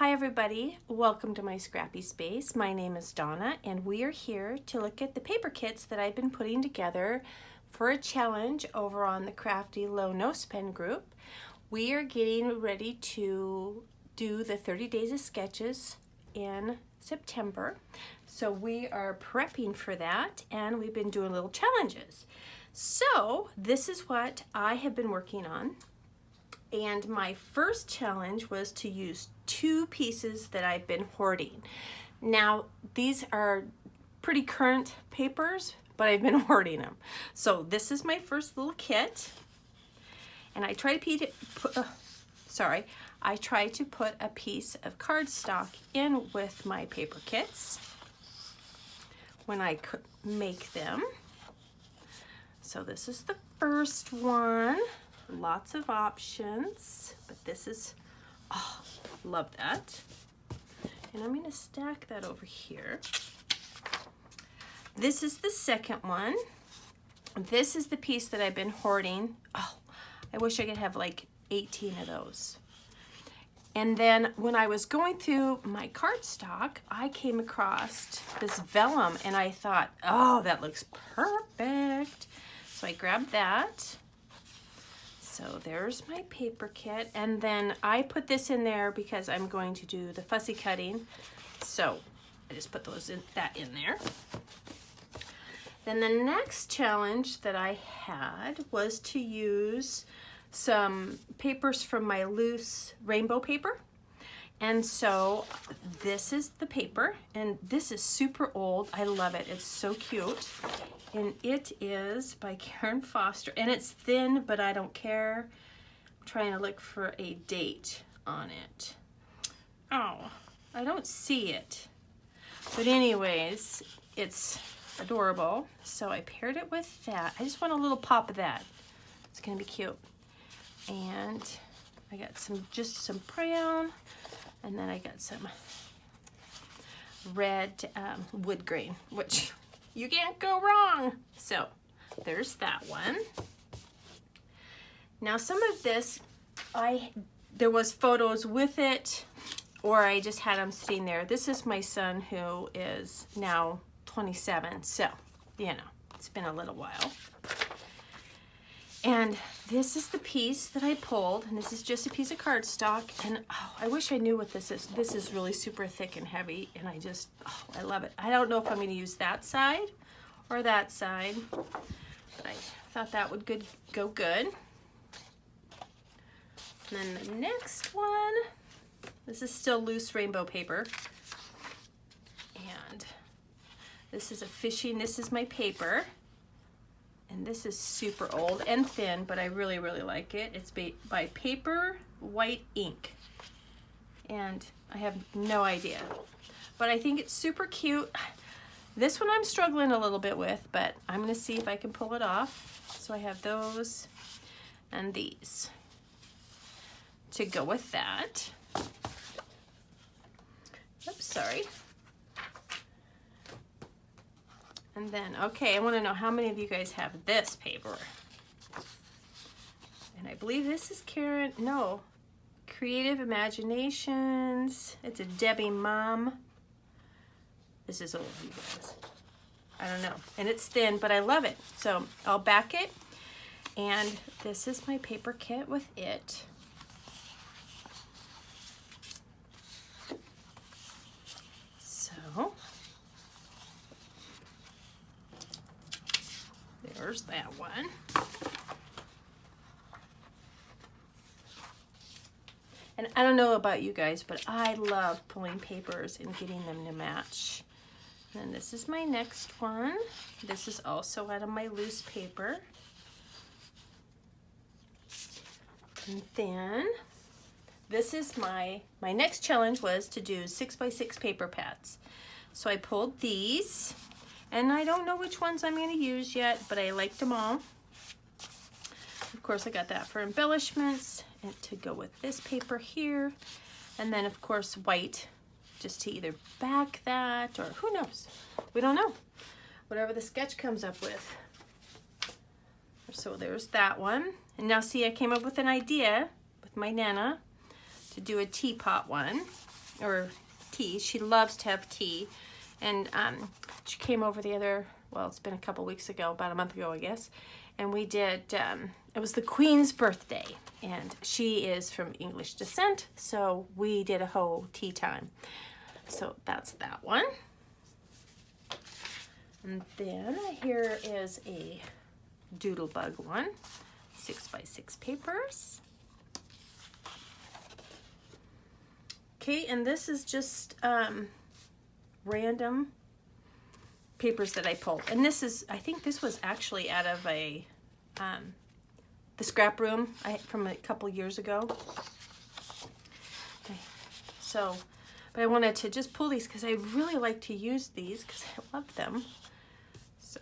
Hi everybody, welcome to my scrappy space. My name is Donna and we are here to look at the paper kits that I've been putting together for a challenge over on the Crafty Low No Spend group. We are getting ready to do the 30 days of sketches in September. So we are prepping for that and we've been doing little challenges. So this is what I have been working on. And my first challenge was to use two pieces that I've been hoarding. Now, these are pretty current papers, but I've been hoarding them. So this is my first little kit. And I try to put a piece of cardstock in with my paper kits when I make them. So this is the first one. Lots of options, but this is, oh, love that. And I'm going to stack that over here. This is the second one. This is the piece that I've been hoarding. Oh, I wish I could have like 18 of those. And then when I was going through my cardstock, I came across this vellum and I thought, oh, that looks perfect. So I grabbed that. So there's my paper kit, and then I put this in there because I'm going to do the fussy cutting. So I just put that in there. Then the next challenge that I had was to use some papers from my loose rainbow paper. And so this is the paper, and this is super old. I love it. It's so cute. And it is by Karen Foster, and it's thin, but I don't care. I'm trying to look for a date on it. Oh, I don't see it. But anyways, it's adorable. So I paired it with that. I just want a little pop of that. It's gonna be cute. And I got just some brown, and then I got some red wood grain, which you can't go wrong. So there's that one. Now some of this, there was photos with it, or I just had them sitting there. This is my son who is now 27. So, you know, it's been a little while. And this is the piece that I pulled, and this is just a piece of cardstock. And oh, I wish I knew what this is. This is really super thick and heavy, and I love it. I don't know if I'm going to use that side or that side, but I thought that would go good. And then the next one, this is still loose rainbow paper, and this is this is my paper, and this is super old and thin, but I really like it. It's by Paper White Ink, and I have no idea, but I think it's super cute. This one I'm struggling a little bit with, but I'm gonna see if I can pull it off. So I have those and these to go with that. Oops, sorry. And then, okay, I wanna know how many of you guys have this paper. And I believe this is Creative Imaginations. It's a Debbie Mom. This is old, you guys. I don't know. And it's thin, but I love it. So I'll back it. And this is my paper kit with it. So there's that one. And I don't know about you guys, but I love pulling papers and getting them to match. And this is my next one. This is also out of my loose paper. And then this is my next challenge was to do 6x6 paper pads. So I pulled these, and I don't know which ones I'm going to use yet, but I liked them all. Of course, I got that for embellishments and to go with this paper here. And then of course white, just to either back that, or who knows? We don't know. Whatever the sketch comes up with. So there's that one. And now see, I came up with an idea with my Nana to do a teapot one. or tea. She loves to have tea. And she came over the other, well, it's been a couple weeks ago, about a month ago, I guess. And we did, it was the Queen's birthday. And she is from English descent, so we did a whole tea time. So that's that one. And then here is a Doodlebug one, 6x6 papers. Okay, and this is just random papers that I pulled. And this is, I think this was actually out of a, the scrap room from a couple years ago. Okay, so, but I wanted to just pull these because I really like to use these because I love them. So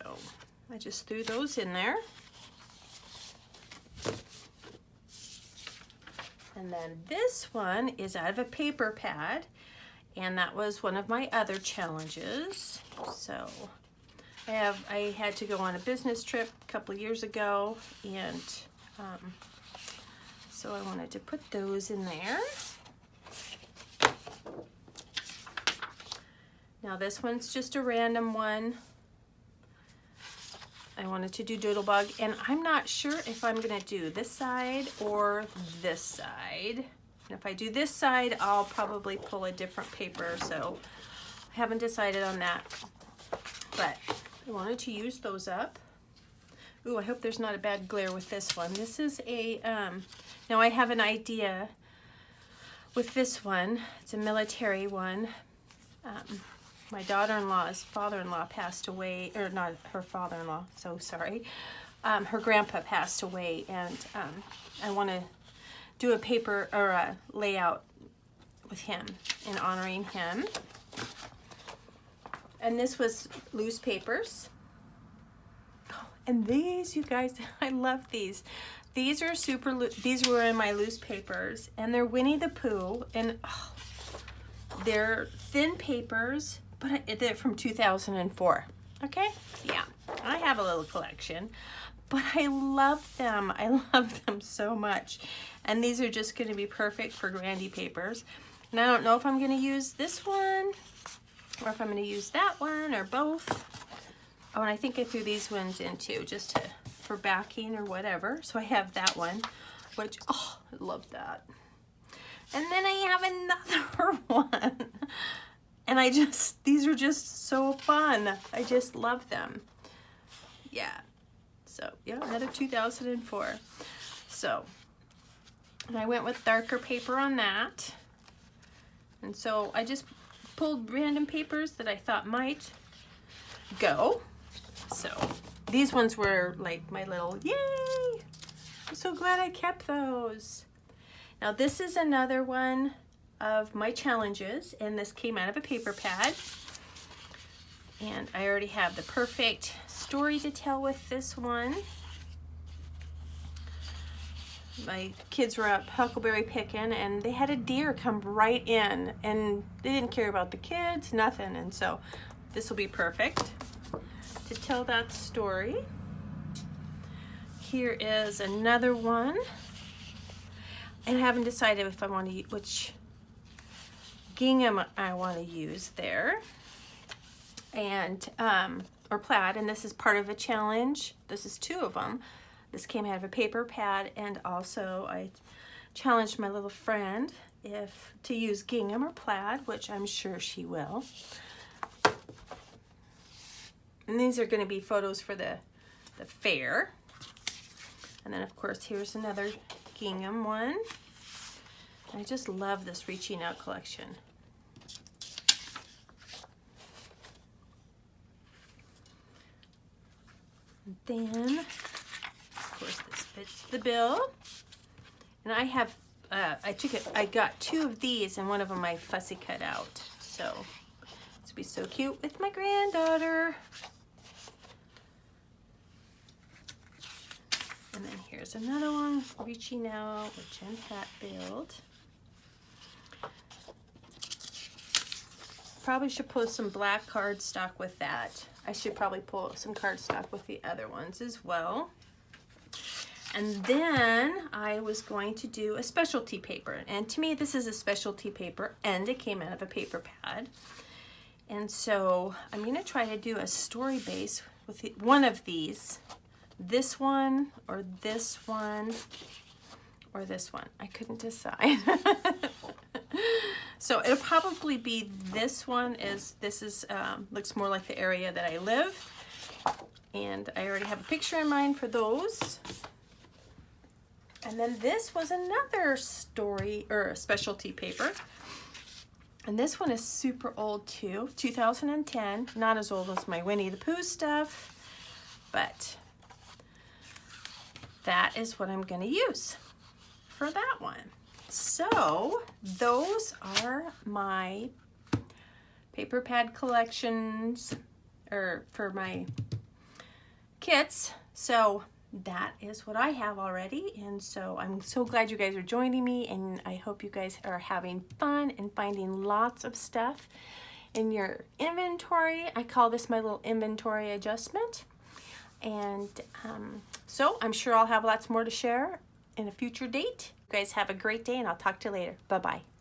I just threw those in there. And then this one is out of a paper pad, and that was one of my other challenges. So I had to go on a business trip a couple years ago, and so I wanted to put those in there. Now this one's just a random one. I wanted to do Doodlebug, and I'm not sure if I'm gonna do this side or this side. And if I do this side, I'll probably pull a different paper, so I haven't decided on that. But I wanted to use those up. Ooh, I hope there's not a bad glare with this one. This is a, now I have an idea with this one. It's a military one. My daughter-in-law's father-in-law passed away, or not her father-in-law, so sorry. Her grandpa passed away, and I want to do a paper or a layout with him in honoring him. And this was loose papers. Oh, and these, you guys, I love these. These are super loose. These were in my loose papers, and they're Winnie the Pooh, and oh, they're thin papers, but they're from 2004. Okay, yeah, I have a little collection, but I love them. I love them so much. And these are just going to be perfect for Grandy papers. And I don't know if I'm going to use this one or if I'm going to use that one or both. Oh, and I think I threw these ones in too, just for backing or whatever. So I have that one, which, oh, I love that. And then I have another one. And these are just so fun. I just love them. Yeah. So, yeah, another 2004. So, and I went with darker paper on that. And so I just pulled random papers that I thought might go. So, these ones were like my little, yay! I'm so glad I kept those. Now this is another one of my challenges, and this came out of a paper pad. And I already have the perfect story to tell with this one. My kids were up huckleberry picking, and they had a deer come right in, and they didn't care about the kids, nothing. And so this will be perfect to tell that story. Here is another one. And I haven't decided if I want to use which gingham I want to use there, and or plaid. And this is part of a challenge. This is two of them. This came out of a paper pad, and also I challenged my little friend to use gingham or plaid, which I'm sure she will. And these are going to be photos for the fair. And then of course here's another gingham one. I just love this Reaching Out collection. And then, of course, this fits the bill. And I have, I got two of these, and one of them I fussy cut out. So this would be so cute with my granddaughter. And then here's another one, Reaching Out with Jen Hatfield. Probably should pull some black cardstock with that. I should probably pull some cardstock with the other ones as well. And then I was going to do a specialty paper. And to me, this is a specialty paper, and it came out of a paper pad. And so I'm going to try to do a story base with one of these. This one, or this one, or this one. I couldn't decide. So it'll probably be this one. Looks more like the area that I live. And I already have a picture in mind for those. And then this was another story or specialty paper. And this one is super old too, 2010. Not as old as my Winnie the Pooh stuff, but that is what I'm gonna use for that one. So those are my paper pad collections, or for my kits. So that is what I have already, and so I'm so glad you guys are joining me, and I hope you guys are having fun and finding lots of stuff in your inventory. I call this my little inventory adjustment, and so I'm sure I'll have lots more to share in a future date. You guys have a great day, and I'll talk to you later. Bye-bye.